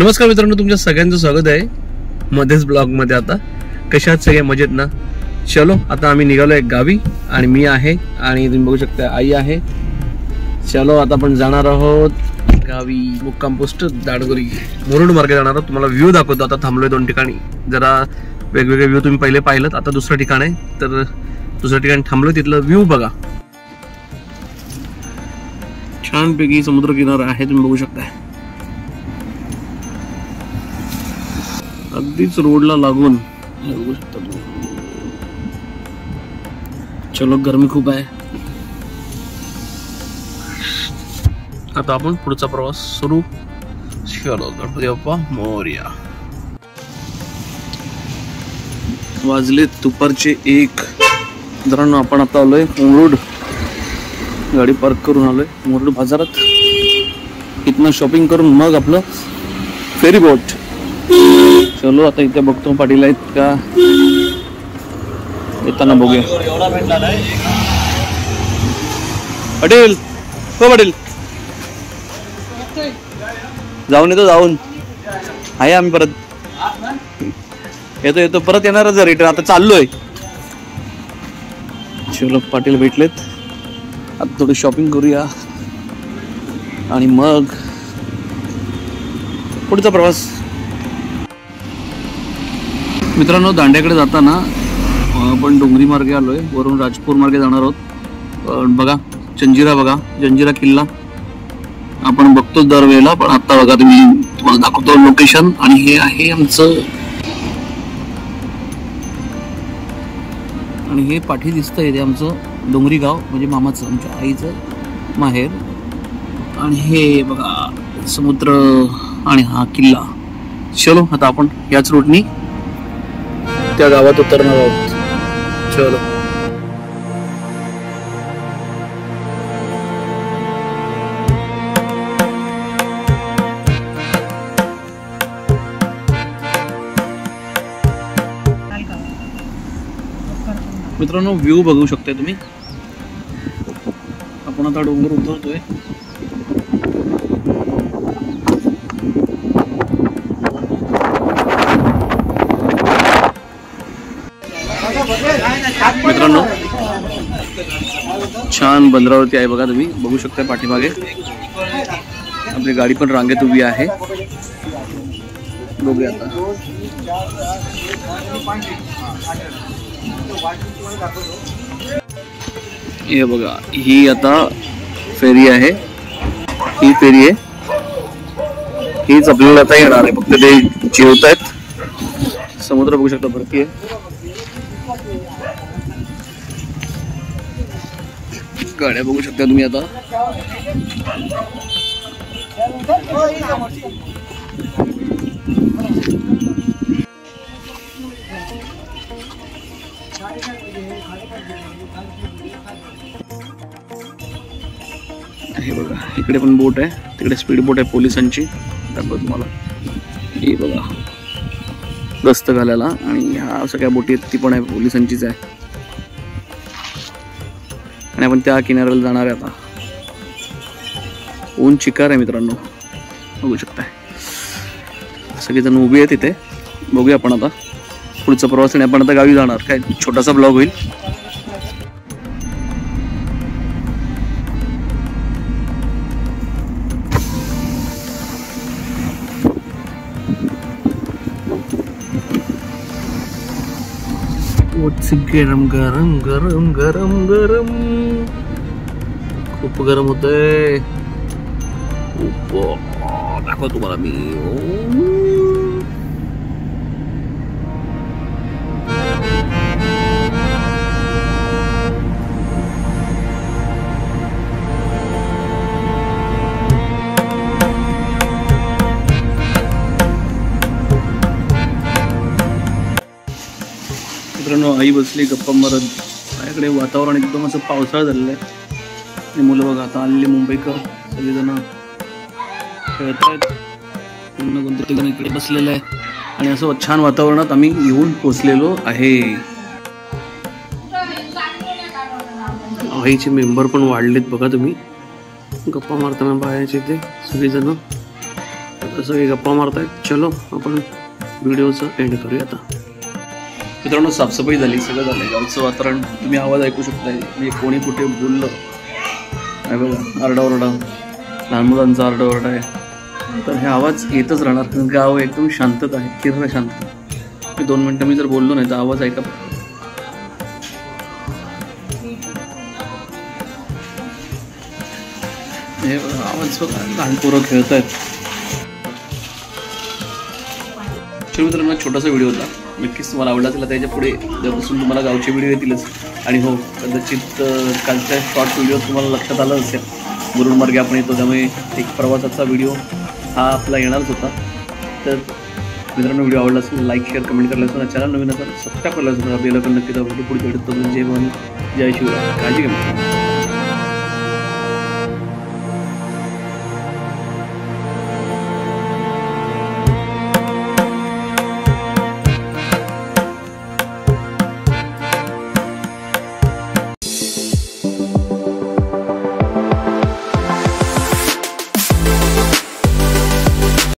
नमस्कार मित्रांनो, तुमच्या सगळ्यांचं स्वागत आहे मध्येच ब्लॉग मध्ये। आता कशा आहात सगळे? मजेत ना? चलो आता आम्ही निघालोय गावी आणि मी आहे आणि तुम्ही बघू शकता आई आहे। चलो आता आपण जाणार आहोत गावी, मुक्काम पोस्ट दाडगोरी मुरुड मार्गे जाणार आहोत। तुम्हाला व्ह्यू दाखवतो। आता थांबलोय दोन ठिकाणी, जरा वेगवेगळे व्ह्यू तुम्ही पहिले पाहिलेत, आता दुसरं ठिकाण आहे तर दुसऱ्या ठिकाणी थांबलोय, तिथलं व्ह्यू बघा। छानपैकी समुद्र किनारा आहे, तुम्ही बघू शकता अगदीच रोडला लागून बघू शकता तुम्ही। चलो गरमी खूप आहे, आता आपण पुढचा प्रवास सुरू। चलो गणपती बाप्पा मोरया। वाजले दुपारचे 1। मित्रांनो आपण आता आलोय मुरुड, गाडी पार्क करून आलोय मुरुड बाजारात। इथनं शॉपिंग करून मग आपलं फेरी बोट। चलो आता इथे बघतो पाटील आहेत का, येताना बघूया। पाटील हो पाटील, जाऊन येतो, जाऊन आहे आम्ही, परत येतो परत येणारच रिटर्न, आता चाललोय। चलो पाटील भेटलेत, आता थोडी शॉपिंग करूया आणि मग पुढचा प्रवास। मित्रांनो दांड्याकडे जाताना आपण डोंगरी मार्गे आलोय, वरून राजपूर मार्गे जाणार आहोत। बघा जंजिरा, बघा जंजिरा किल्ला आपण बघतो दरवेळेला, पण आता बघा तुम्हाला दाखवतो लोकेशन। आणि हे आहे आमचं, आणि हे पाठी दिसतंय ते आमचं डोंगरी गाव, म्हणजे मामाचं, आमच्या आईचं माहेर। आणि हे बघा समुद्र आणि हा किल्ला। चलो आता आपण याच रूटनी त्या गावात उतरणार आहोत। चलो मित्रांनो व्ह्यू बघू शकताय तुम्ही। आपण आता डोंगर उतरतोय। मित्रांनो छान बंदरावरती आहे बघा, तुम्ही बघू शकता पाठीमागे आपली गाडी पण रांगेत उभी आहे। बघूया आता, हे बघा ही आता फेरी आहे, ही फेरी आहे, हीच आपल्याला आता येणार आहे। फक्त ते जेवतायत, समुद्र बघू शकता भरती आहे, गाड्या बघू शकता तुम्ही आता। हे बघा इकडे पण बोट आहे, तिकडे स्पीड बोट आहे पोलिसांची, दाखवतो तुम्हाला। हे बघा गस्त घालायला, आणि ह्या सगळ्या बोटी आहेत ती पण आहे पोलिसांचीच आहे। आणि आपण त्या किनाऱ्याला जाणार आहे आता। ऊन चिकार आहे मित्रांनो, बघू शकताय सगळेजण उभी आहेत तिथे। बघूया आपण आता पुढचा प्रवास, आणि आपण आता गावी जाणार। काय छोटासा ब्लॉग होईल। गरम गरम गरम गरम गरम, खूप गरम होतंय। दाखव तुम्हाला मी। मित्रांनो आई बसली गप्पा मारत, माझ्याकडे वातावरण एकदम असं पावसाळा झालेलं आहे। आणि मुलं बघा आता आलेले मुंबईकर सगळेजण खेळत आहेत, कोणत्या ठिकाणी इकडे बसलेलं आहे। आणि असं छान वातावरणात आम्ही येऊन पोचलेलो आहे। आईचे मेंबर पण वाढलेत बघा तुम्ही, गप्पा मारताना बाहेरचे ते सगळेजण इथं सगळे गप्पा मारतायत. चलो आपण व्हिडिओचं एंड करूया आता. मित्रांनो साफसफाई झाली, सगळं झालं. गावचं वातावरण तुम्ही आवाज ऐकू शकताय. म्हणजे कोणी कुठे बोललं आहे बघा, आरडाओरडा, लहान मुलांचा आरडाओरडा आहे. तर हे आवाज येतच राहणार कारण गाव एकदम शांतता आहे, किरण शांत. मी 2 मिनटं मी जर बोललो नाही तर आवाज ऐका. हे आवाज बघा, लहान पोरं खेळत आहेत. मित्रांनो छोटासा व्हिडिओ होता, नक्कीच तुम्हाला आवडला असेल. त्याच्या पुढे जरपासून तुम्हाला गावचे व्हिडिओ येतीलच. आणि हो कदाचित कालच्या शॉर्ट व्हिडिओ तुम्हाला लक्षात आलं असेल, मुरुड मार्गे आपण येतो त्यामुळे एक प्रवासाचा व्हिडिओ हा आपला येणारच होता. तर मित्रांनो व्हिडिओ आवडला असेल लाईक शेअर कमेंट करायला असं, चॅनल नवीन असेल सबस्क्राईब करायला असं, बेल आयकॉन नक्की दाबा. पुढे भेटतो. जय भवानी, जय शिवराय. काळजी घ्या.